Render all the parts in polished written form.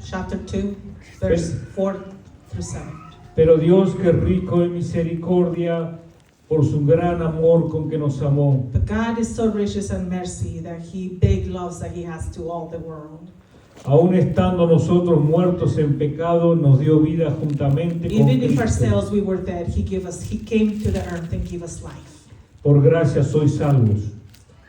chapter 2, verse 4 through 7. Pero Dios, que es rico en misericordia, por su gran amor con que nos amó, But God is so gracious and mercy that He big loves that He has to all the world. aun estando nosotros muertos en pecado, nos dio vida juntamente con Even if Cristo. ourselves we were dead, He came to the earth and gave us life. Por gracia sois salvos,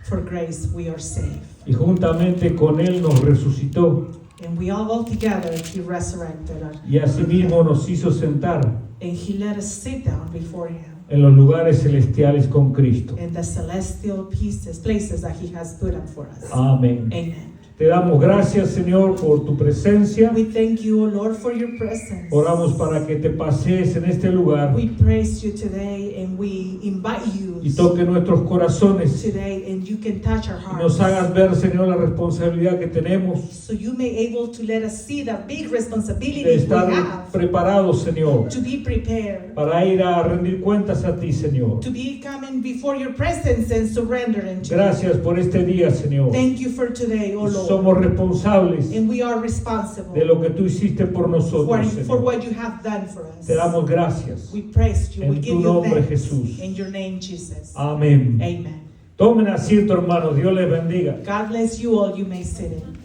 For grace we are saved. y juntamente con Él nos resucitó, And we all together, He resurrected us. y asimismo nos hizo sentar And He let us sit down before Him en los lugares celestiales con Cristo. in the celestial places that He has put up for us. Amén. Amen. Te damos gracias, Señor, por tu presencia. We thank you, O Lord, for your presence. Oramos para que te pasees en este lugar We praise you today and we invite you y toque nuestros corazones today, and you can touch our y hearts. nos hagas ver, Señor, la responsabilidad que tenemos So you may able to let us see the big de responsibility we estar have preparados, Señor, to be prepared, para ir a rendir cuentas a ti, Señor. to be coming before your presence and surrendering to Gracias por este día, you. Señor. Thank you for today, O Lord. Somos responsables And we are responsible de lo que tú hiciste por nosotros, for Señor. what you have done for us. Te damos gracias. We praise you. En We tu give you nombre, thanks. Jesús. In your name, Jesus. Amén. Amen. Tomen asiento, hermanos. Dios les bendiga. God bless you all. You may sit in.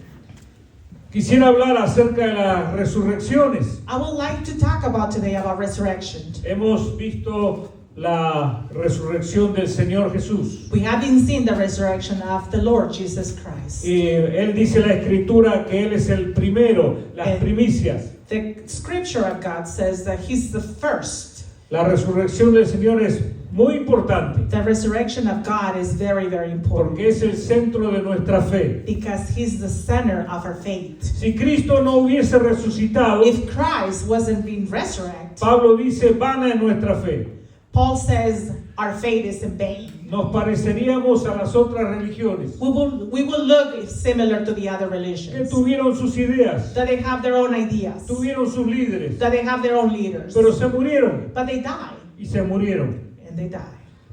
Quisiera hablar acerca de las resurrecciones. I would like to talk about today about resurrection. Hemos visto la resurrección del Señor Jesús. We have been seeing the resurrection of the Lord Jesus Christ. Y Él dice en la Escritura que Él es el primero, las primicias. The scripture of God says that He's the first. La resurrección del Señor es muy importante The resurrection of God is very, very important porque es el centro de nuestra fe. because He's the center of our faith. Si Cristo no hubiese resucitado, If Christ wasn't being resurrected, Pablo dice, vana es nuestra fe. Paul says our faith is in vain. Nos pareceríamos a las otras religiones We will look similar to the other que religions, tuvieron sus ideas, that they have their own ideas, tuvieron sus líderes, that they have their own leaders, pero se murieron but they die, y se murieron. and they die.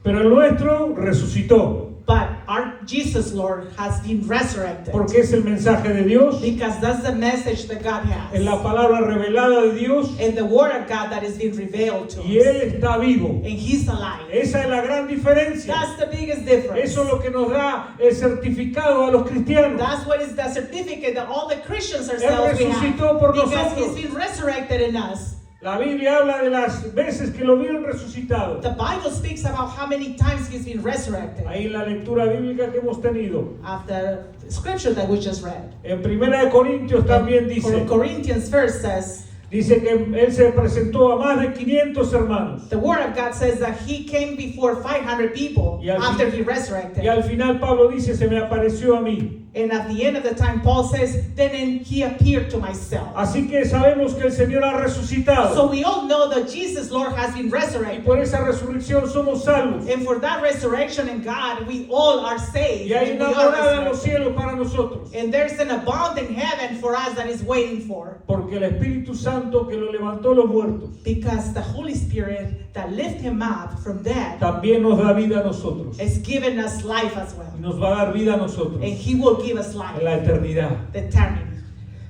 Pero el nuestro resucitó But our Jesus Lord has been resurrected porque es el mensaje de Dios, because that's the message that God has, es la palabra revelada de Dios and the word of God that is being revealed to y us, Él está vivo. and He's alive. Esa es la gran diferencia. That's the biggest difference. Eso es lo que nos da el certificado a los cristianos. That's what is the certificate that all the Christians Él ourselves we resucitó have, por because nosotros. He's been resurrected in us. La Biblia habla de las veces que lo vieron resucitado. The Bible speaks about how many times He's been resurrected. Ahí en la lectura bíblica que hemos tenido. After scripture that we just read. En 1 de Corintios también dice, Corinthians first says, dice que Él se presentó a más de 500 hermanos. the word of God says that He came before 500 people Y al after fin- He resurrected. Y al final Pablo dice, se me apareció a mí. And at the end of the time, Paul says, then He appeared to myself. Así que sabemos que el Señor ha resucitado. So we all know that Jesus Lord has been Y resurrected. por esa resurrección somos salvos. And for that resurrection in God, we all are saved. Y hay And, we una are morada en los resurrected. cielos para nosotros. And there's an abundant heaven for us that is waiting for. Porque el Espíritu Santo que lo levantó los muertos Because the Holy Spirit that lifted Him up from death también nos da vida a nosotros. has given us life as well. Y nos va a dar vida a nosotros And He will give us en life, la eternidad. the eternity.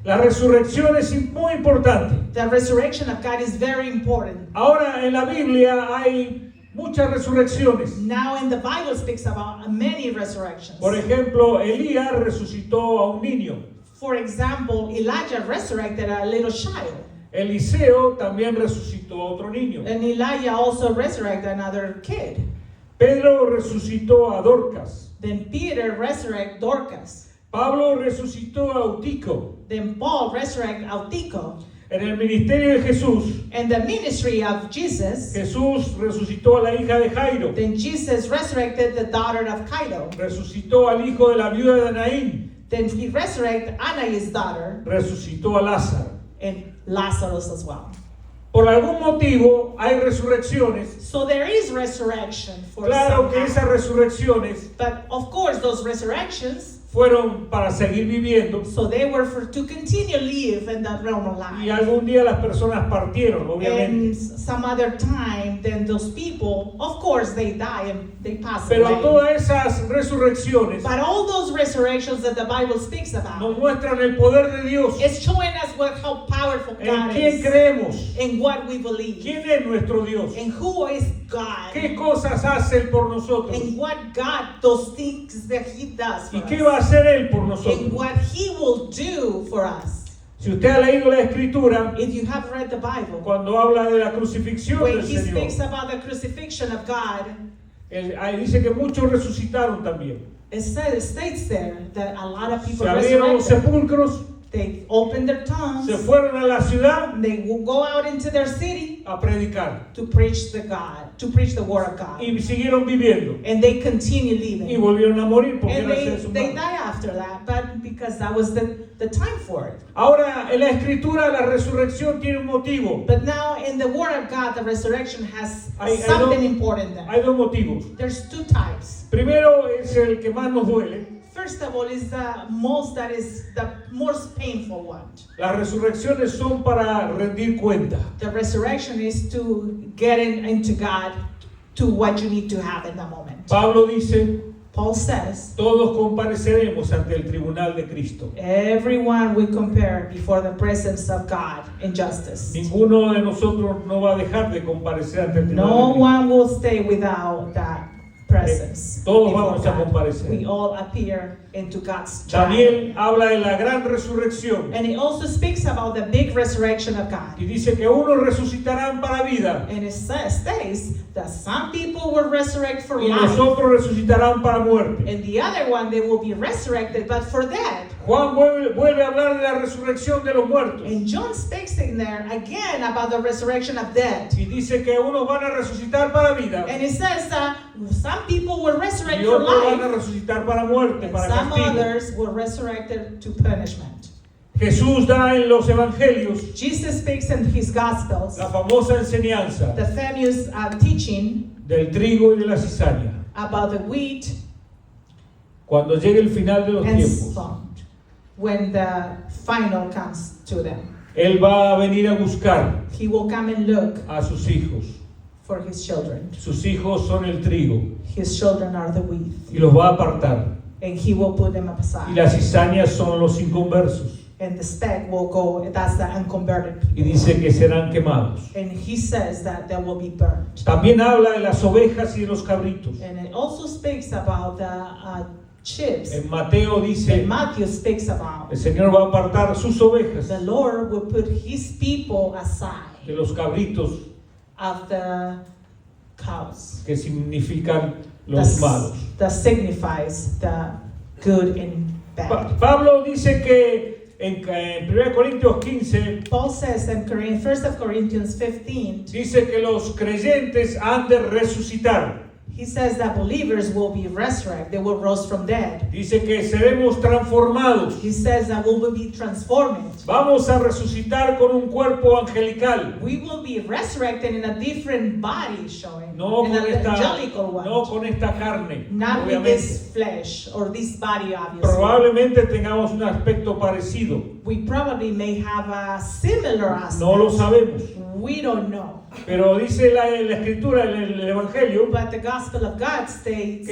La resurrección es muy importante. The resurrection of God is very important. Ahora en la Biblia hay muchas resurrecciones. Now in the Bible speaks about many resurrections. Por ejemplo, Elías resucitó a un niño. For example, Elijah resurrected a little child. Eliseo también resucitó a otro niño. And Elijah also resurrected another kid. Pedro resucitó a Dorcas. Then Peter resurrected Dorcas. Pablo resucitó a Eutico. Then Paul resurrected Eutico. En el ministerio de Jesús, And the ministry of Jesus, Jesús resucitó a la hija de Jairo. then Jesus resurrected the daughter of Cairo. Resucitó al hijo de la viuda de Naín. Then He resurrected Ananias' daughter Resucitó a Lázaro. and Lazarus as well. Por algún motivo hay resurrecciones. So there is resurrection for Claro some que esas resurrecciones But of course, those resurrections fueron para seguir viviendo So they were to continue live in that realm of y life. algún día las personas partieron, And obviamente. some other time, then those people, of course, they die and they pass Pero away. todas esas resurrecciones But all those resurrections that the Bible speaks nos about, muestran el poder de Dios. it's showing us how powerful ¿En God quién is, creemos? in what we believe, ¿Quién es nuestro Dios? and who is God, ¿Qué cosas hace Él por nosotros? and what God, those things that He does for ¿Y qué us, va a hacer Él por and nosotros? what He will do for us. Si usted ha leído la Escritura, If you have read the Bible, cuando habla de la crucifixión when del He speaks Señor, about the crucifixion of God, ahí dice que muchos resucitaron también. it states there that a lot of people Se abrieron los resurrected. sepulcros, They open their tongues, se fueron a la ciudad they will go out into their city a predicar to preach the word of God. y siguieron viviendo And they continue y living. volvieron a morir porque And eran seres they humanos. die after that, but because that was the time for it. Ahora, en la Escritura la resurrección tiene un motivo. But now in the word of God, the resurrection has Hay something dos- important there. Hay dos motivos. There's two types. Primero es el que más nos duele. First of all, is the most painful one. Las resurrecciones son para rendir cuenta. The resurrection is to get into God, to what you need to have in the moment. Pablo dice, Paul says, todos compareceremos ante el tribunal de Cristo. everyone will compare before the presence of God in justice. Ninguno de nosotros no va a dejar de comparecer ante el tribunal No de Cristo. one will stay without that presence. Todos before vamos a God. comparecer. We all appear into God's trial. Daniel habla de la gran resurrección And it also speaks about the big resurrection of God. y dice que unos resucitarán para vida And it states that some people will resurrect for y los life, otros resucitarán para muerte. and the other one, they will be resurrected, but for that. Juan vuelve a hablar de la resurrección de los muertos And John speaks in there again about the resurrection of dead. y dice que unos van a resucitar para vida And it says that some people will resurrect y for otros van a life, resucitar para muerte, and para some castigo. others will resurrected to punishment. Jesús da en los evangelios Jesus speaks in his Gospels la famosa enseñanza the famous teaching del trigo y de la cizaña. about the wheat Cuando llegue el final de los and tiempos, salt when the final comes to them. Él va a venir a buscar He will come and look a sus hijos. for his children. Sus hijos son el trigo His children are the wheat, y los va a apartar. and he will put them Y aside. las cizañas son los inconversos. And the speck will go, that's the unconverted Y people. dice que serán quemados. And he says that they will be burned. También habla de las ovejas y de los cabritos. And it also speaks about the chips. En Mateo And dice, Matthew speaks about el Señor va a apartar sus ovejas the Lord will put his people aside de los cabritos, of the cows. que significan los malos. That signifies the good and bad. Pablo dice que en 1 Corintios 15 Paul says in 1 Corinthians 15, dice que los creyentes han de resucitar. he says that believers will be resurrected, they will rise from dead. Dice que seremos transformados. He says that we will be transformed. Vamos a resucitar con un cuerpo angelical. We will be resurrected in a different body, showing No in con an angelical one. no con esta carne, Not with obviamente. this flesh or this body, obviously. Probablemente tengamos un aspecto parecido. We probably may have a similar aspect. No lo sabemos. We don't know. Pero dice la Escritura, el Evangelio, But the gospel of God que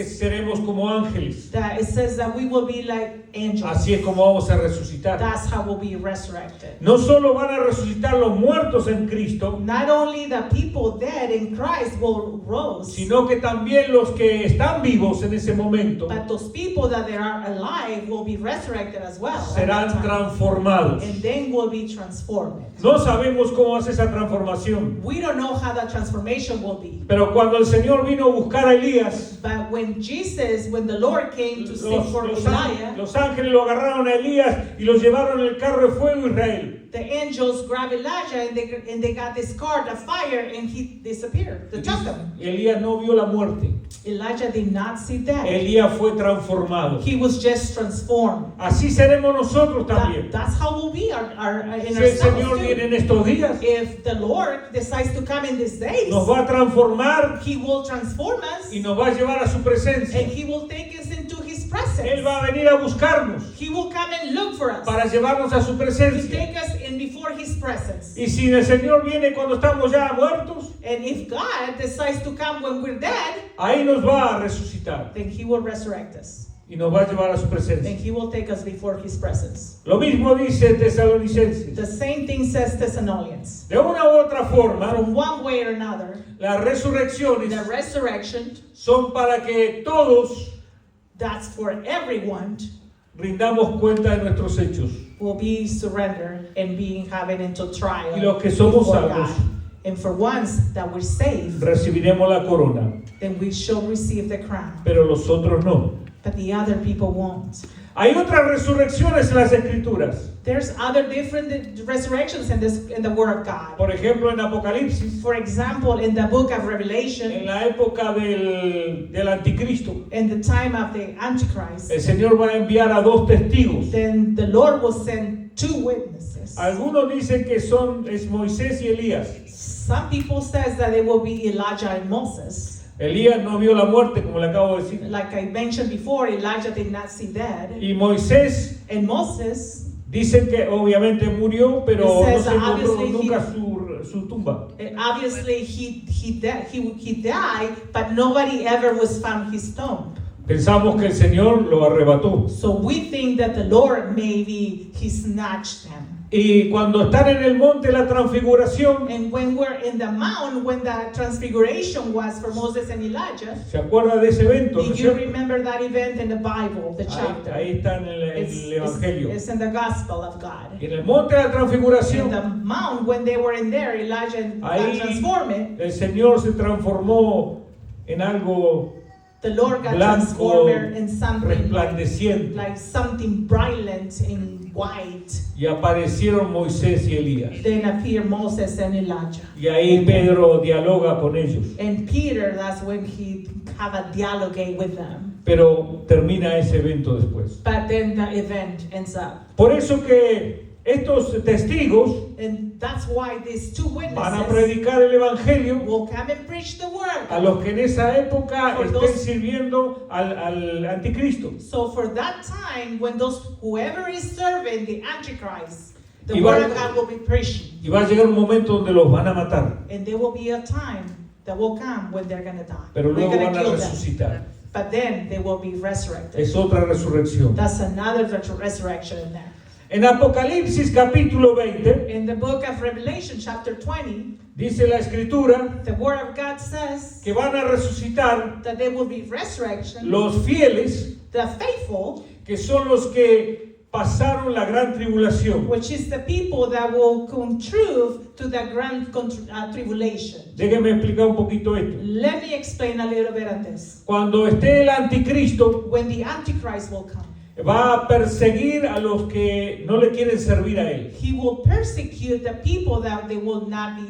states seremos como ángeles. that it says that we will be like angels. Así es como vamos a resucitar. That's how we'll be resurrected. No solo van a resucitar los muertos en Cristo, Not only the people dead in Christ will rise, sino que también los que están vivos en ese momento but those people that they are alive will be resurrected as well. at serán that time. transformados. And then will be transformed. No sabemos cómo hace esa transformación, We don't know how that transformation will be. pero cuando el Señor vino a buscar a Elías, But when the Lord came to seek for Elijah, los ángeles lo agarraron a Elías y lo llevaron en el carro de fuego a Israel. the angels grabbed Elijah and they got this cart of fire and he disappeared. They took him. Y Elías no vio la muerte. Elijah did not see that. Elías fue transformado. He was just transformed. Así seremos nosotros también. That's how we'll be in Si el Señor ourselves viene too. en estos días, If the Lord decides to come in these days, nos va a transformar He will transform us y nos va a llevar a su and presencia. He will take us into His His presence. Él va a venir a buscarnos He will come and look for us para llevarnos a su to presencia. take us in before His presence. Y si el Señor viene cuando estamos ya muertos, And if God decides to come when we're dead, ahí nos va a resucitar then He will resurrect us. y nos va a llevar a su Then presencia. He will take us before His presence. Lo mismo dice Tesalonicenses. The same thing says Thessalonians. De una u otra forma, From one way or another, las resurrecciones the resurrection, son para que todos that's for everyone, rindamos cuenta de nuestros hechos. will be surrendered and being having into trial Y los que somos before salvos, God. And for once that we're saved, recibiremos la corona, then we shall receive the crown. pero los otros no. But the other people won't. Hay otras resurrecciones en las Escrituras. There's other different resurrections in the Word of God. Por ejemplo, en Apocalipsis, For example, in the book of en Revelation, la época del anticristo, in the time of the Antichrist, el Señor va a enviar a dos testigos. then the Lord will send two witnesses. Algunos dicen que es Moisés y Elías. Some people says that it will be Elijah and Moses. Elías no vio la muerte, como le acabo de decir. Like I mentioned before, Elijah did not see that. Y Moisés And Moses, dicen que obviamente murió, pero It no says se encontró obviously nunca su tumba. obviously he died, but nobody ever was found his tomb. Pensamos que el Señor lo arrebató. So we think that the Lord maybe He snatched them. Y cuando están en el monte de la transfiguración, And when we're in the mount, when the transfiguration was for Moses and Elijah, ¿se acuerda de ese evento? ¿No do es you cierto? remember that event in the Bible, the chapter? Ahí está en el Evangelio. It's in the Gospel of God. Y en el monte de la In transfiguración, the mount, when they were in there, Elijah and God ahí transformed it. el Señor se transformó en algo The Lord got blanco, transformed in something resplandeciente. like something brilliant in white. Y aparecieron Moisés y Elías. Then appear Moses and Elijah. Y ahí Pedro dialoga con ellos. And Peter, that's when he have a dialogue with them. Pero termina ese evento después. But then the event ends up. Por eso que estos testigos And that's why these two van a witnesses predicar el Evangelio will come and preach the word. a los que en esa época For estén those- sirviendo al anticristo. So for that time, when whoever is serving the Antichrist, the Y word va- of God will be preaching. Y va a llegar un momento donde los van a matar, And there will be a time that will come when they're going to die. pero They're luego going van to a kill them. resucitar. But then they will be resurrected. Es otra resurrección. That's another resurrection in there. En Apocalipsis capítulo 20 In the book of Revelation, chapter 20, dice la escritura the word of God says que van a resucitar that there will be resurrection. los fieles, The faithful, que son los que pasaron la gran tribulación. which is the people that will contribute to the grand tribulation. Déjenme explicar un poquito esto. Let me explain a little bit on this. Cuando esté el anticristo, When the Antichrist will come, va a perseguir a los que no le quieren servir a él. he will persecute the people that they will not be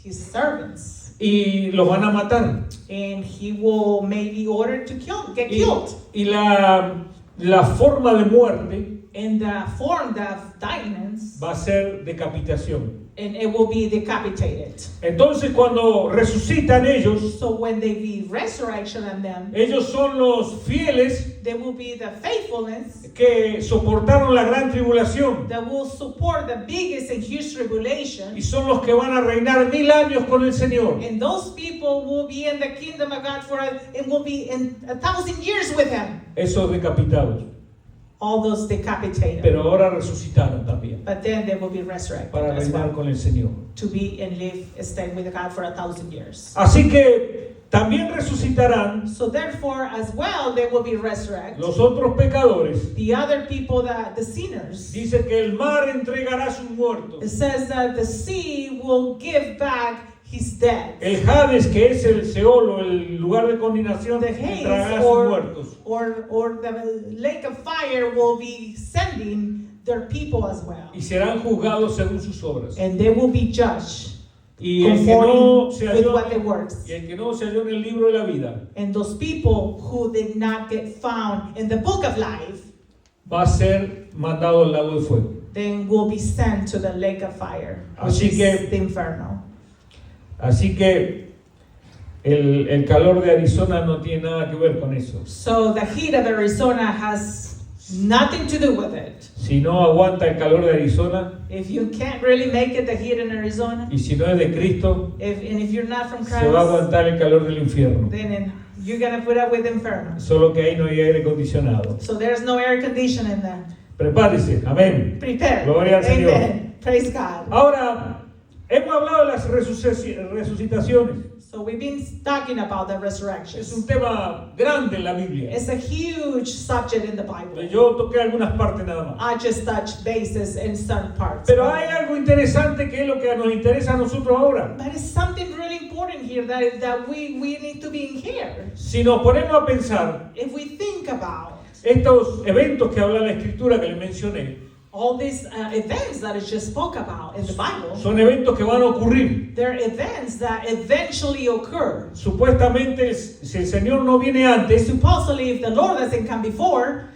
his servants. Y los van a matar. And he will maybe order to get Y, killed. y la forma de muerte In the form of diamonds, va a ser decapitación. and it will be decapitated. Entonces cuando resucitan ellos, So when they be resurrection on them, ellos son los fieles they will be the faithfulness que soportaron la gran tribulación that will support the biggest and huge tribulation. y son los que van a reinar 1000 años con el Señor. And those people will be in the kingdom of God and will be in 1,000 years with him. Esos decapitados. All those decapitated. Pero ahora resucitaron también But then they will be resurrected para as reinar well, con el Señor. to be and live, stay with God for 1,000 years. Así que también resucitarán So therefore, as well, they will be resurrected. los otros pecadores. The other people, the sinners, Dice que el mar entregará sus muertos. it says that the sea will give back his dead. El Hades, que es el Seol o el lugar de condenación, The entregará Hades sus muertos. or the lake of fire will be sending their people as well. Y serán juzgados según sus obras. And they will be judged Y el que no conforming se with halló, what they works. y el que no se halló en el libro de la vida And those people who did not get found in the book of life, va a ser mandado al lago de fuego. then will be sent to the lake of fire, which Así is que- the inferno. Así que El calor de Arizona no tiene nada que ver con eso. So the heat of Arizona has nothing to do with it. Si no aguanta el calor de Arizona If you can't really make it the heat in Arizona, y si no es de Cristo, if you're not from se va a Christ, aguantar el calor del infierno. then you're gonna put up with inferno. Solo que ahí no hay aire acondicionado. So there's no air conditioning there. Prepárese, amén. Prepare. Gloria al Señor. Amen. Praise God. Ahora, hemos hablado de las resucitaciones. So we've been talking about the resurrection. Es un tema grande en la Biblia. It's a huge subject in the Bible. Yo toqué algunas partes nada más. I just touched bases in some parts. Pero hay algo interesante que es lo que nos interesa a nosotros ahora. But it's something really important here that we need to be in here. Si nos ponemos a pensar, If we think about estos eventos que habla la Escritura que les mencioné, all these events that I just spoke about in the Bible, son eventos que van a ocurrir. they're events that eventually occur. Supuestamente, si el Señor no viene antes, Supposedly, if the Lord doesn't come before,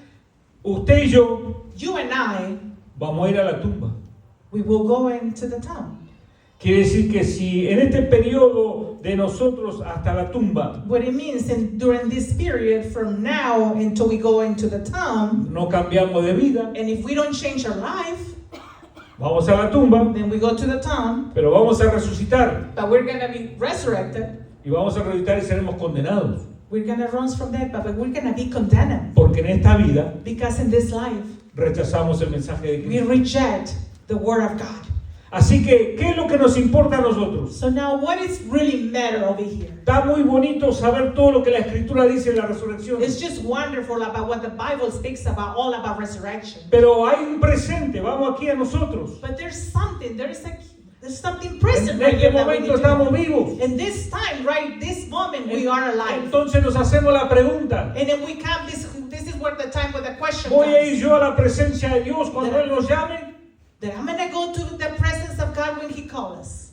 usted y yo you and I, vamos a ir a la tumba. we will go into the town. Quiere decir que si en este periodo de nosotros hasta la tumba What it means during this period from now until we go into the town, no cambiamos de vida, and if we don't change our life, vamos a la tumba, then we go to the town, pero vamos a resucitar but we're going to be resurrected. y vamos a resucitar y seremos condenados. We're going to rise from death, but we're going to be condemned. Porque en esta vida Because in this life, rechazamos el mensaje de we Cristo. reject the word of God. Así que, ¿qué es lo que nos importa a nosotros? So now what is really matter over here? Está muy bonito saber todo lo que la Escritura dice de la resurrección. It's just wonderful about what the Bible speaks about, all about resurrection. Pero hay un presente, vamos aquí a nosotros. But there's something En present right este here that we momento need to estamos do. vivos. In this time, right, this moment, we are alive. Entonces nos hacemos la pregunta. And then we come, this is where the time where the question ¿Voy a ir comes. yo a la presencia de Dios cuando Él nos llame? That I'm going to go to the presence of God when He calls us.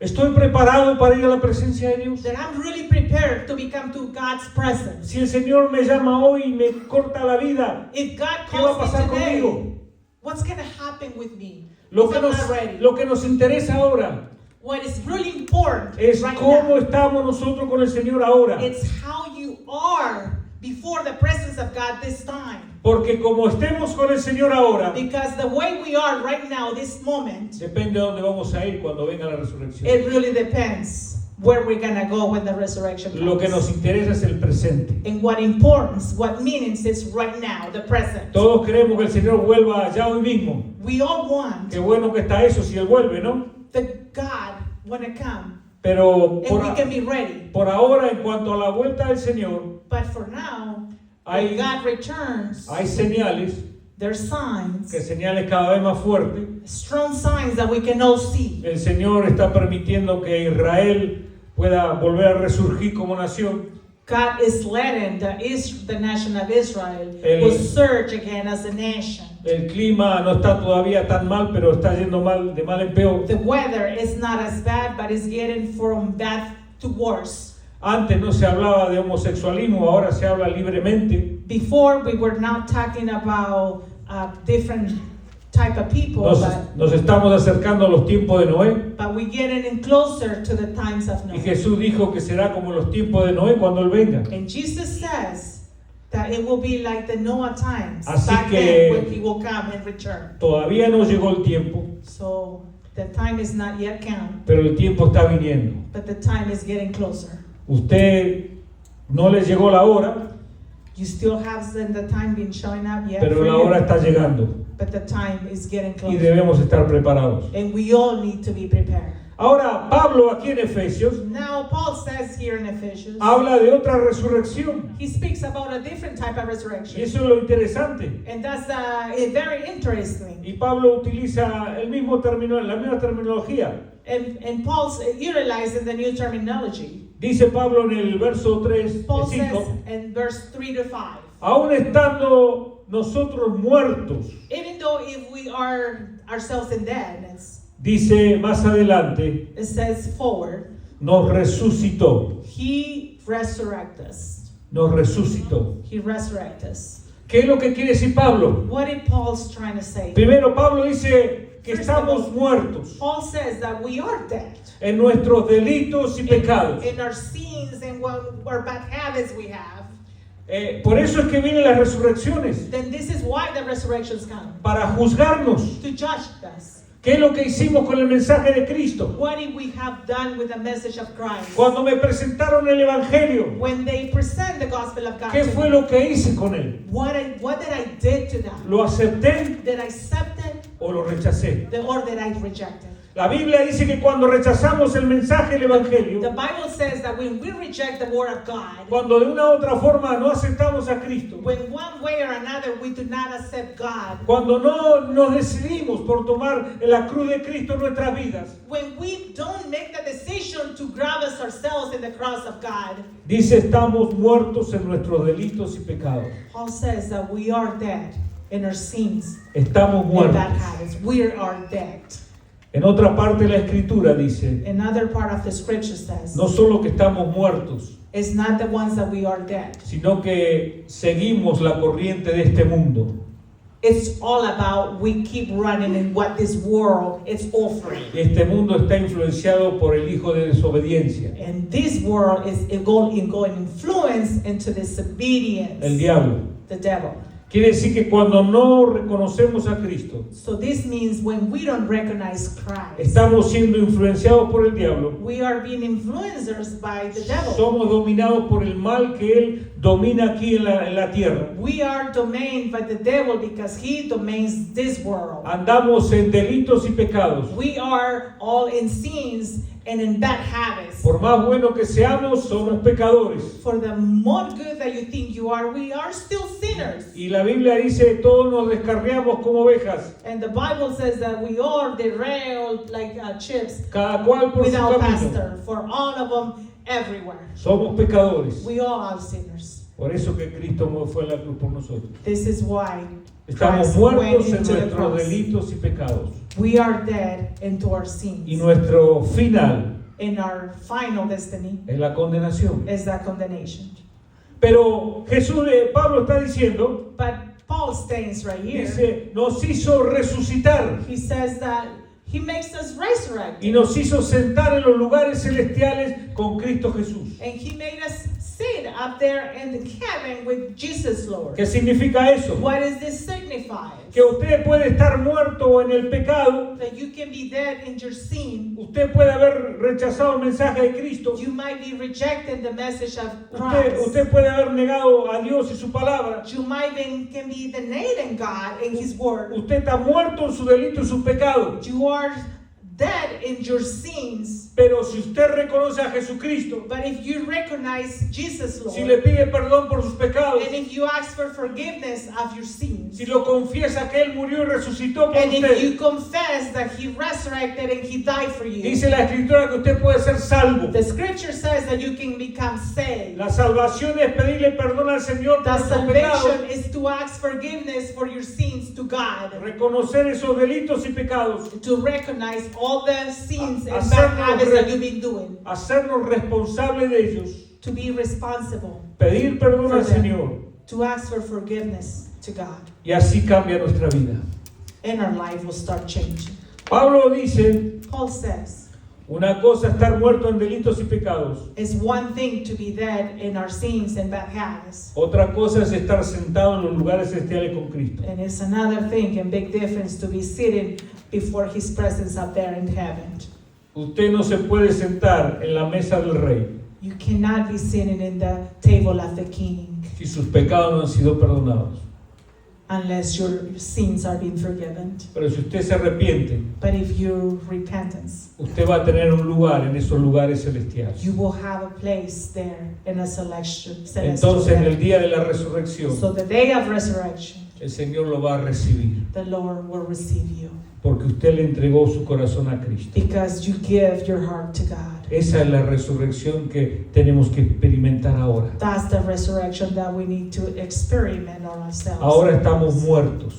¿Estoy preparado para ir a la presencia de Dios? That I'm really prepared to become to God's presence. Si el Señor me llama hoy y me corta la vida, If God ¿qué va a calls pasar me today, conmigo? what's going to happen with me? Lo If que, I'm not ready. lo que nos interesa ahora What is really important es right cómo now, estamos nosotros con el Señor ahora. it's how you are before the presence of God this time. Porque como estemos con el Señor ahora, Because the way we are right now, this moment, depende de dónde vamos a ir cuando venga la resurrección. it really depends where we're going to go when the resurrection Lo que nos comes. interesa es el presente. And what importance, what meanings is right now, the present. Todos queremos que el Señor vuelva ya hoy mismo. We all want Qué bueno que está eso si Él vuelve, ¿no? that God want to come Pero and we can be ready. por ahora, en cuanto a la vuelta del Señor, But for now, Hay- when God returns, hay señales, there's signs, que señales cada vez más fuertes. strong signs that we can all see. El Señor está permitiendo que Israel pueda volver a resurgir como nación. God is letting the nation of Israel El- will surge again as a nation. El clima no está todavía tan mal, pero está yendo mal, de mal en peor. The weather is not as bad, but it's getting from bad to worse. Antes no se hablaba de homosexualismo, ahora se habla libremente. Before we were not talking about different type of people, Nos estamos acercando a los tiempos de Noé. but we're getting in closer to the times of Y Noah. Jesús dijo que será como los tiempos de Noé cuando Él venga. And Jesus says that it will be like the Noah times, Así back que- then when He will come and return. Todavía no llegó el tiempo, So the time is not yet come, pero el tiempo está viniendo. but the time is getting closer. Usted no le llegó la hora, You still haven't the time been showing up yet, pero for la you, hora está llegando but the time is getting y closer. debemos estar preparados. And we all need to be prepared. Ahora, Pablo aquí en Efesios Now, Paul says here in Ephesians, habla de otra resurrección. he speaks about a different type of Y resurrection. eso es lo interesante. And that's very interesting. Y Pablo utiliza el mismo la misma terminología. And Paul's utilizing the new terminology. Dice Pablo en el verso 3, Paul 5, says in verse 3 to 5, aún estando nosotros muertos, even though if we are ourselves in deadness, dice más adelante, it says forward, nos resucitó, he resurrected us. nos resucitó. He resurrected us. ¿Qué es lo que quiere decir Pablo? What is Paul's trying to say? Primero, Pablo dice, que First of estamos all, muertos Paul says that we are dead en nuestros delitos y pecados. in our sins and what our bad habits we have. Por eso es que vienen las resurrecciones, Then this is why the resurrections come, para juzgarnos. to judge us. ¿Qué es lo que hicimos con el mensaje de Cristo? What did we have done with the message of Christ? Cuando me presentaron el Evangelio, When they present the gospel of God ¿qué to fue me, lo que hice con él? what did I did to them? ¿Lo acepté Did I accept it o lo rechacé? or did I reject it? La Biblia dice que cuando rechazamos el mensaje del The Evangelio, Bible says that when we reject the word of God, cuando de una u otra forma no aceptamos a Cristo, when one way or another we do not accept God, cuando no nos decidimos por tomar la cruz de Cristo en nuestras vidas, when we don't make the decision to grab us ourselves in the cross of God, dice estamos muertos en nuestros delitos y pecados. Paul says that we are dead in our sins Estamos and muertos. bad habits. We are dead. En otra parte de la Escritura dice, Another part of the scripture says, no solo que estamos muertos, it's not the ones that we are dead. sino que seguimos la corriente de este mundo. It's all about we keep running in what this world is offering. Y este mundo está influenciado por el hijo de desobediencia, And this world is going influence into disobedience, el diablo. the devil. Quiere decir que cuando no reconocemos a Cristo, So this means when we don't recognize Christ, estamos siendo influenciados por el diablo, we are being influenced by the devil. somos dominados por el mal que él domina aquí en la tierra. We are domained by the devil because he domains this world. Andamos en delitos y pecados. We are all in sins and in bad habits. Por más bueno que seamos, somos pecadores. For the more good that you think you are, we are still sinners. Y la Biblia dice, todos nos descarriamos como ovejas, And the Bible says that we are derailed like chips cada cual por su without camino. pastor, for all of them everywhere. Somos pecadores. We all are sinners. Por eso que Cristo fue a la cruz por nosotros. This is why Estamos Christ went muertos en into the nuestros cross. delitos y pecados. We are dead into our sins. Y nuestro final And our final destiny es la condenación. is that condemnation. Pero Jesús, Pablo está diciendo, But Paul states right here, dice, nos hizo resucitar he says that he makes us resurrect. y nos hizo sentar en los lugares celestiales con Cristo Jesús. And he made us sit up there in heaven with Jesus, Lord. ¿Qué significa eso? What does this signify? Que usted puede estar muerto en el pecado, That you can be dead in your sin. usted puede haber rechazado el mensaje de Cristo, You might be rejecting the message of Christ. usted puede haber negado a Dios y su palabra, You might can be denying God and His word. usted está muerto en su delito y su pecado. You are dead in your sins. Pero si usted reconoce a Jesucristo, But if you recognize Jesus, Lord, si le pide perdón por sus pecados, and if you ask for forgiveness of your sins, si lo confiesa que Él murió y resucitó por and if usted, you confess that He resurrected and He died for you, dice la Escritura que usted puede ser salvo. the scripture says that you can become saved. La salvación es pedirle perdón al Señor The por sus pecados, salvation is to ask forgiveness for your sins to God, reconocer esos delitos y pecados, to recognize all the sins and bad hacernos habits that you've been doing, hacernos responsables de ellos, to be responsible, pedir perdón For al them. Señor, to ask for forgiveness to God, y así cambia nuestra vida. and our life will start changing. Pablo dice, Paul says, una cosa es estar muerto en delitos y pecados, it's one thing to be dead in our sins and bad habits, otra cosa es estar sentado en los lugares celestiales con Cristo. and it's another thing and big difference to be sitting before His presence up there in heaven. Usted no se puede sentar en la mesa del rey You cannot be sitting in the table of the King si sus pecados no han sido perdonados. unless your sins are being forgiven. Pero si usted se arrepiente, But if you repentance, usted va a tener un lugar en esos lugares celestiales. you will have a place there in a celestial Entonces, en el heaven. día de la resurrección, So the day of resurrection, el Señor lo va a recibir, the Lord will receive you porque usted le entregó su corazón a Cristo. because you give your heart to God. Esa es la resurrección que tenemos que experimentar ahora. That's the resurrection that we need to experiment on ourselves. Ahora estamos muertos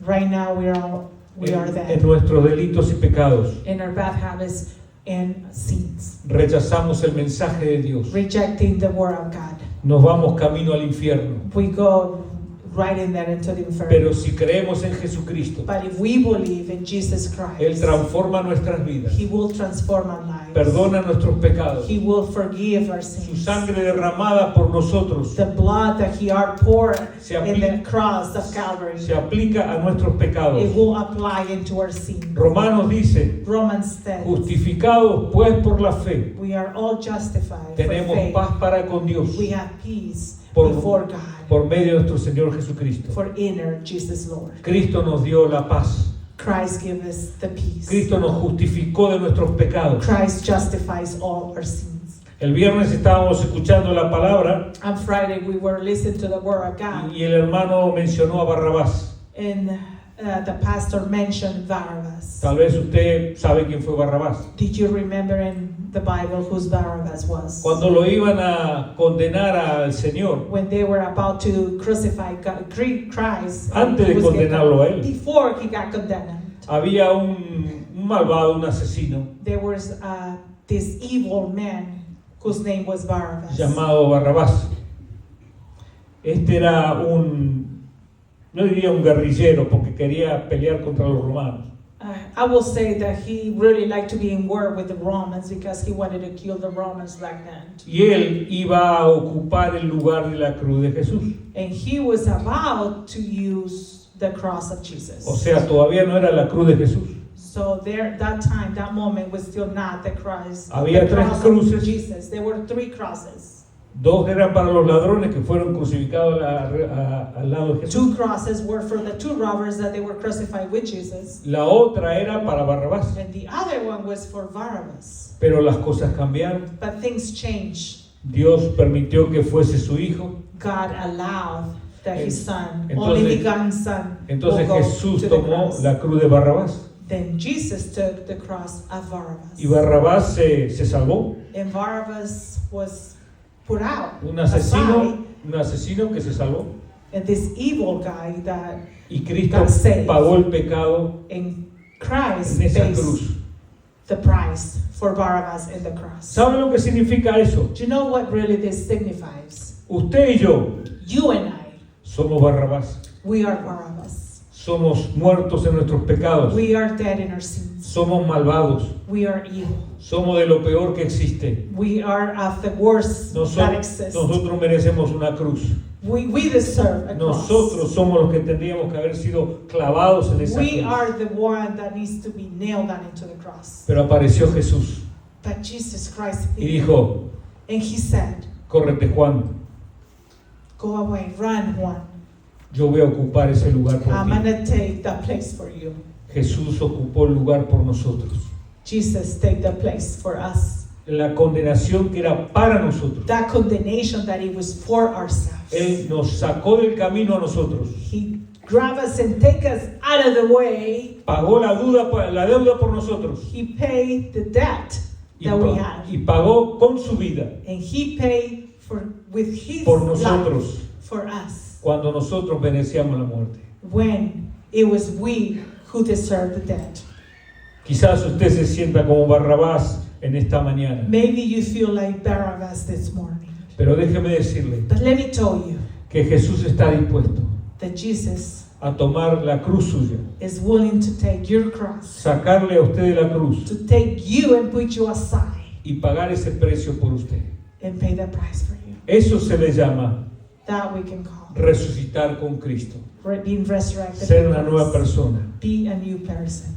Right now we are en dead nuestros delitos y pecados. in our bad habits and sins, Rechazamos el mensaje de Dios. rejecting the word of God. Nos vamos camino al infierno. We go riding that into the inferno. Pero si creemos en Jesucristo, But if we believe in Jesus Christ, Él transforma nuestras vidas, He will transform our lives. perdona nuestros pecados. He will forgive our Su sins. sangre derramada por nosotros The blood that He poured Se in the aplica- cross of Calvary, se aplica a nuestros pecados. it will apply into our sin. Romanos dice, Romans says, justificados pues por la fe, we are all justified tenemos for faith. paz para con Dios We have peace Por- before God por medio de nuestro Señor Jesucristo. for inner Jesus Lord. Cristo nos dio la paz. Christ gives us the peace. Cristo nos justificó de nuestros pecados. Christ justifies all our sins. El viernes estábamos escuchando la palabra On Friday we were listening to the word of God, y el hermano mencionó a Barrabás. and the pastor mentioned Barabbas. Tal vez usted sabe quién fue Barrabás. Did you remember in the Bible whose Barabbas was? Cuando lo iban a condenar al Señor, When they were about to crucify Christ, Antes de he was condenarlo a él. before he got condemned, había un malvado, un asesino there was this evil man whose name was Barabbas. llamado Barrabás. Este era no diría un guerrillero porque quería pelear contra los romanos. I will say that he really liked to be in war with the Romans because he wanted to kill the Romans back then. Y él iba a ocupar el lugar de la cruz de Jesús. And he was about to use the cross of Jesus. O sea, todavía no era la cruz de Jesús. So there, that time, that moment was still not the cross. Había the tres cross cruces. of Jesus. There were 3 crosses. Dos eran para los ladrones que fueron crucificados al lado de Jesús. 2 crosses were for the 2 robbers that they were crucified with Jesus. La otra era para Barrabás. And the other one was for Barabbas. Pero las cosas cambiaron. But things changed. Dios permitió que fuese su hijo. God allowed that his son, Entonces- only begotten son, Entonces will go Jesús to the tomó cross. la cruz de Barrabás. Then Jesus took the cross of Barabbas. Y Barrabás se salvó. And Barabbas was put out. Un aside, asesino que se salvó. and this evil guy that Y Cristo got saved. pagó el pecado in Christ en esa pays cruz. the price for Barabbas in the cross. ¿Sabe lo que significa eso? Do you know what really this signifies? Usted y yo You and I, somos Barrabás. we are Barabbas. Somos muertos en nuestros pecados. We are dead in our sins. Somos malvados. We are evil. Somos de lo peor que existe. We are of the worst that exists. Nosotros merecemos una cruz. We deserve a cross. Nosotros somos los que tendríamos que haber sido clavados en esa We cruz. are the one that needs to be nailed down into the cross. Pero apareció Jesús But Jesus Christ, y dijo, and he said, córrete Juan, go away, run, Juan. yo voy a ocupar ese lugar por I'm ti. going to take the place for you. Jesús ocupó el lugar por nosotros. Jesus take the place for us. La condenación que era para nosotros. That condemnation that it was for ourselves. Él nos sacó del camino a nosotros. He grab us and take us out of the way. Pagó la deuda por nosotros. He paid the debt that we had. Y pagó con su vida And he paid with his por life nosotros for us. cuando nosotros merecíamos la muerte. When it was we who deserved the debt. Quizás usted se sienta como Barrabás en esta mañana. Maybe you feel like Barabbas this morning. Pero déjeme decirle But let me tell you que Jesús está dispuesto that Jesus a tomar la cruz suya, is willing to take your cross, sacarle a usted de la cruz to take you and put you aside y pagar ese precio por usted. and pay the price for you. Eso se le llama That we can call resucitar con Cristo, being resurrected. ser in una nueva Christ. persona. Be a new person.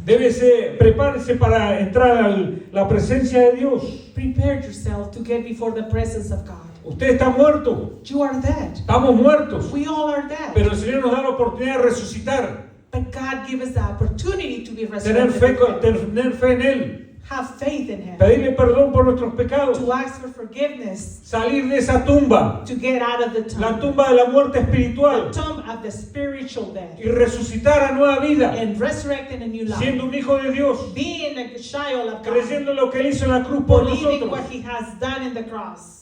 Prepárese para entrar a la presencia de Dios. Prepare yourself to get before the presence of God. Usted está muerto, You are dead. estamos muertos, We all are dead. pero el Señor nos da la oportunidad de resucitar, But God gives us the opportunity to be tener resurrected. fe en Él, Have faith in Him. pedirle perdón por nuestros pecados, To ask for forgiveness. salir de esa tumba, To get out of the la tomb. tumba de la muerte The espiritual, tomb of the spiritual death. y resucitar a nueva vida, And resurrect in a new life. siendo un hijo de Dios, Being a child of God. creyendo lo que Él hizo en la cruz por Believing nosotros. what He has done in the cross.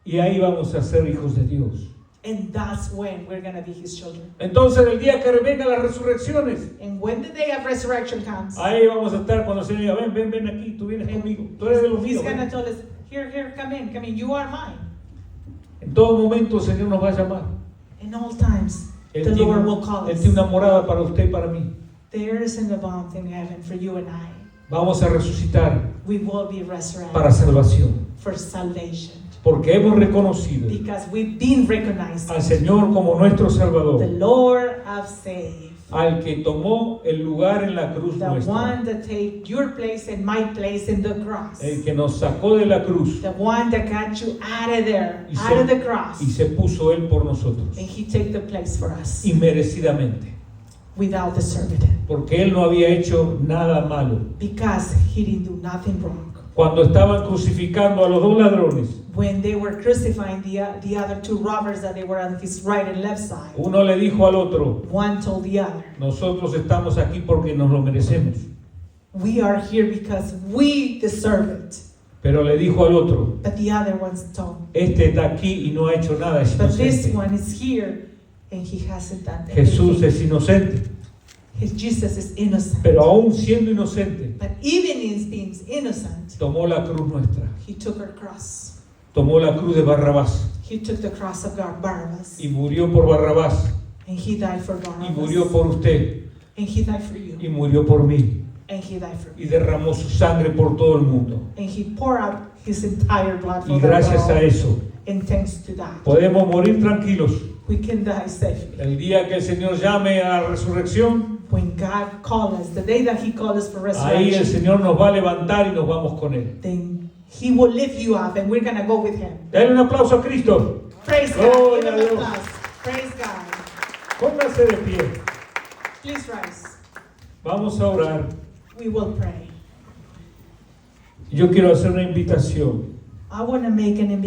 Y ahí vamos a ser hijos de Dios. And that's when we're going to be His children. Entonces el día que vengan las resurrecciones, And when the day of resurrection comes, ahí vamos a estar cuando el Señor diga, ven aquí, tú vienes conmigo, tú eres de los He's míos. going to ven. tell us, here, come in, you are mine. En todo momento el Señor nos va a llamar. In all times, Él the tiene, Lord will call Él us. tiene una morada para usted y para mí. There is an abode in heaven for you and I. Vamos a resucitar We will be resurrected para salvación. for salvation. Porque hemos reconocido Because we've been recognized al Señor como nuestro the Salvador, Lord of saved. al que tomó el lugar en la cruz The nuestra, one that take your place and my place in the cross. el que nos sacó de la cruz The one that got you out of there, y out of the cross. se puso Él por nosotros, And he take the place for us inmerecidamente, without deserving it. porque Él no había hecho nada malo. Because he didn't do nothing wrong. Cuando estaban crucificando a los dos ladrones, When they were crucifying the other two robbers that they were on his right and left side, uno le dijo al otro: one told the other, nosotros estamos aquí porque nos lo merecemos. we are here because we deserve it. Pero le dijo al otro: But the other ones told, este está aquí y no ha hecho nada, es but this inocente. one is here and he hasn't done Jesús anything. es inocente, Jesus is innocent. pero aún siendo inocente, But even in being innocent, tomó la cruz nuestra, he took our cross. tomó la cruz de Barrabás He took the cross of God, Barabbas, y murió por Barrabás, and he died for y murió Barabbas, por usted, and he died for you, y murió por mí, and he died for y me, derramó su sangre por todo el mundo. and he poured out his entire blood for Y the gracias a world. eso And thanks to that, podemos morir tranquilos. we can die safely. El día que el Señor llame a la resurrección, When God called us, the day that He called us for ahí el resurrection, Señor nos va a levantar y nos vamos con Él. then He will lift you up, and we're gonna go with Him. Dale un aplauso a Cristo. Praise God. Gloria Give a Him Dios. applause. Praise God. Póngase de pie. Please rise. Vamos a orar. We will pray. Yo quiero hacer una invitación. I want to make an invitation.